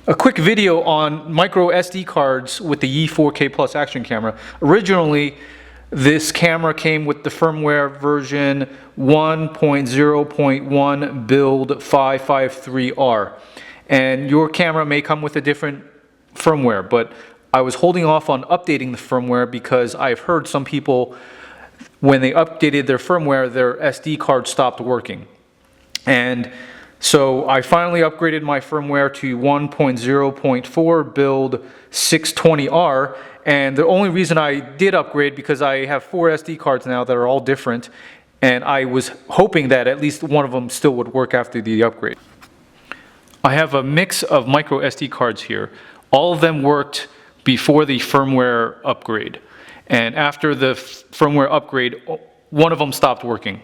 A quick video on micro SD cards with the Yi 4K Plus action camera. Originally, this camera came with the firmware version 1.0.1 build 553R. And your camera may come with a different firmware, but I was holding off on updating the firmware because I've heard some people, when they updated their firmware, their SD card stopped working. And so I finally upgraded my firmware to 1.0.4 build 620R, and the only reason I did upgrade because I have 4 SD cards now that are all different, and I was hoping that at least one of them still would work after the upgrade. I have a mix of micro SD cards here. All of them worked before the firmware upgrade, and after the firmware upgrade, one of them stopped working.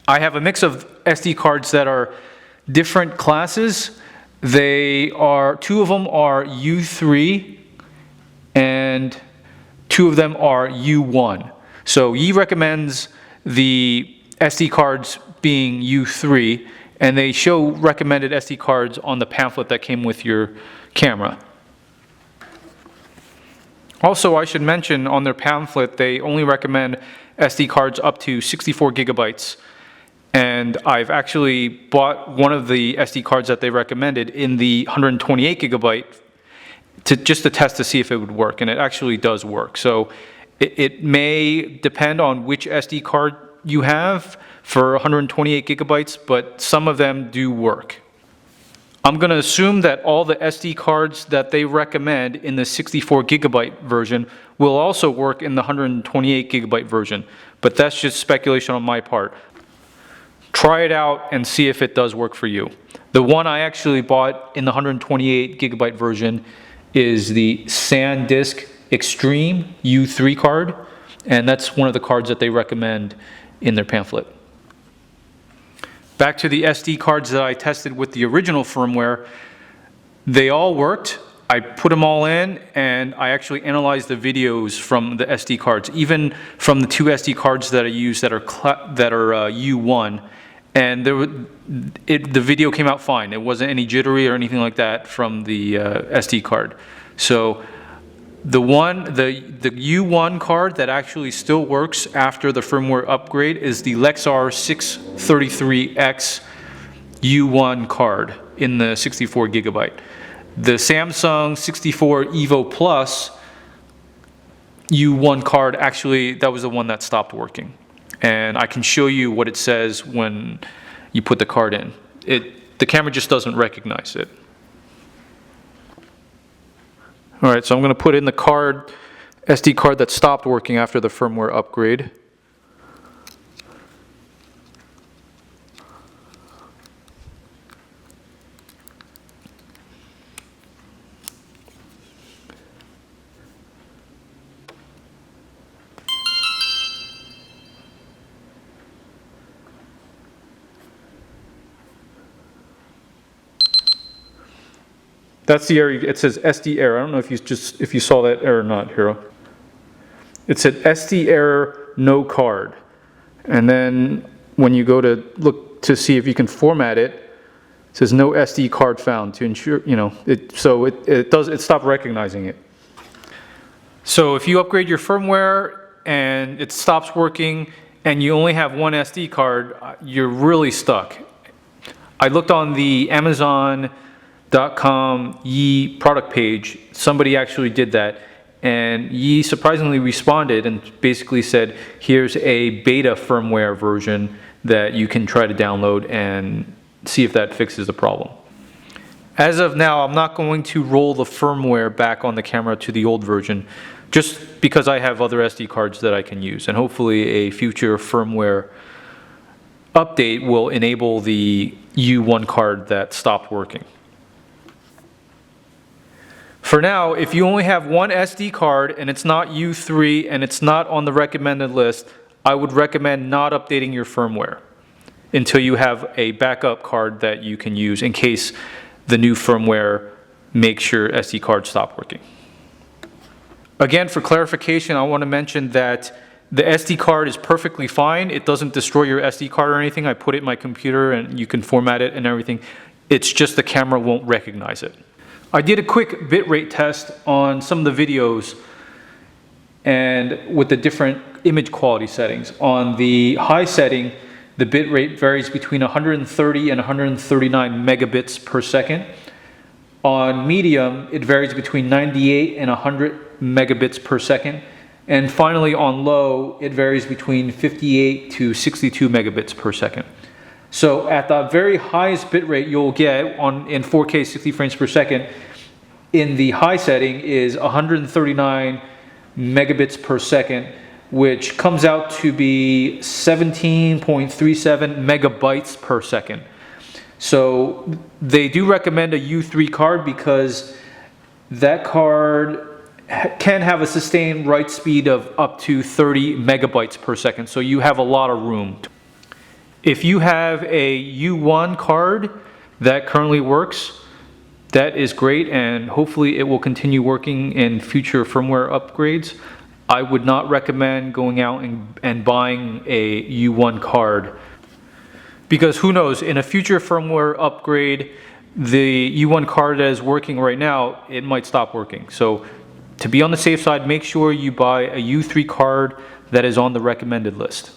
I have a mix of SD cards that are different classes. Two of them are U3 and 2 of them are U1. So Yi recommends the SD cards being U3, and they show recommended SD cards on the pamphlet that came with your camera. Also, I should mention on their pamphlet, they only recommend SD cards up to 64 gigabytes. And I've actually bought one of the SD cards that they recommended in the 128 gigabyte just to test to see if it would work, and it actually does work. So it may depend on which SD card you have for 128 gigabytes, but some of them do work. I'm going to assume that all the SD cards that they recommend in the 64 gigabyte version will also work in the 128 gigabyte version, but that's just speculation on my part. Try it out and see if it does work for you. The one I actually bought in the 128 gigabyte version is the SanDisk Extreme U3 card, and that's one of the cards that they recommend in their pamphlet. Back to the SD cards that I tested with the original firmware, they all worked. I put them all in, and I actually analyzed the videos from the SD cards, even from the 2 SD cards that I use that are U1. And the video came out fine. It wasn't any jittery or anything like that from the SD card. So the U1 card that actually still works after the firmware upgrade is the Lexar 633X U1 card in the 64 gigabyte. The Samsung 64 Evo Plus U1 card, actually, that was the one that stopped working. And I can show you what it says when you put the card in. The camera just doesn't recognize it. All right, so I'm going to put in the SD card that stopped working after the firmware upgrade. That's the error. It says SD error. I don't know if you saw that error or not, Hero. It said SD error, no card. And then when you go to look to see if you can format it, it says no SD card found to ensure, it stopped recognizing it. So if you upgrade your firmware and it stops working and you only have one SD card, you're really stuck. I looked on the Amazon.com Yi product page. Somebody actually did that, and Yi surprisingly responded and basically said, here's a beta firmware version that you can try to download and see if that fixes the problem. As of now, I'm not going to roll the firmware back on the camera to the old version, just because I have other SD cards that I can use, and hopefully a future firmware update will enable the U1 card that stopped working. For now, if you only have one SD card and it's not U3 and it's not on the recommended list, I would recommend not updating your firmware until you have a backup card that you can use in case the new firmware makes your SD card stop working. Again, for clarification, I want to mention that the SD card is perfectly fine. It doesn't destroy your SD card or anything. I put it in my computer and you can format it and everything. It's just the camera won't recognize it. I did a quick bitrate test on some of the videos and with the different image quality settings. On the high setting, the bitrate varies between 130 and 139 megabits per second. On medium, it varies between 98 and 100 megabits per second. And finally, on low, it varies between 58 to 62 megabits per second. So at the very highest bitrate you'll get in 4K 60 frames per second, in the high setting is 139 megabits per second, which comes out to be 17.37 megabytes per second. So they do recommend a U3 card because that card can have a sustained write speed of up to 30 megabytes per second, so you have a lot of room. If you have a U1 card that currently works, that is great, and hopefully it will continue working in future firmware upgrades. I would not recommend going out and buying a U1 card, because who knows, in a future firmware upgrade, the U1 card that is working right now, it might stop working. So to be on the safe side, make sure you buy a U3 card that is on the recommended list.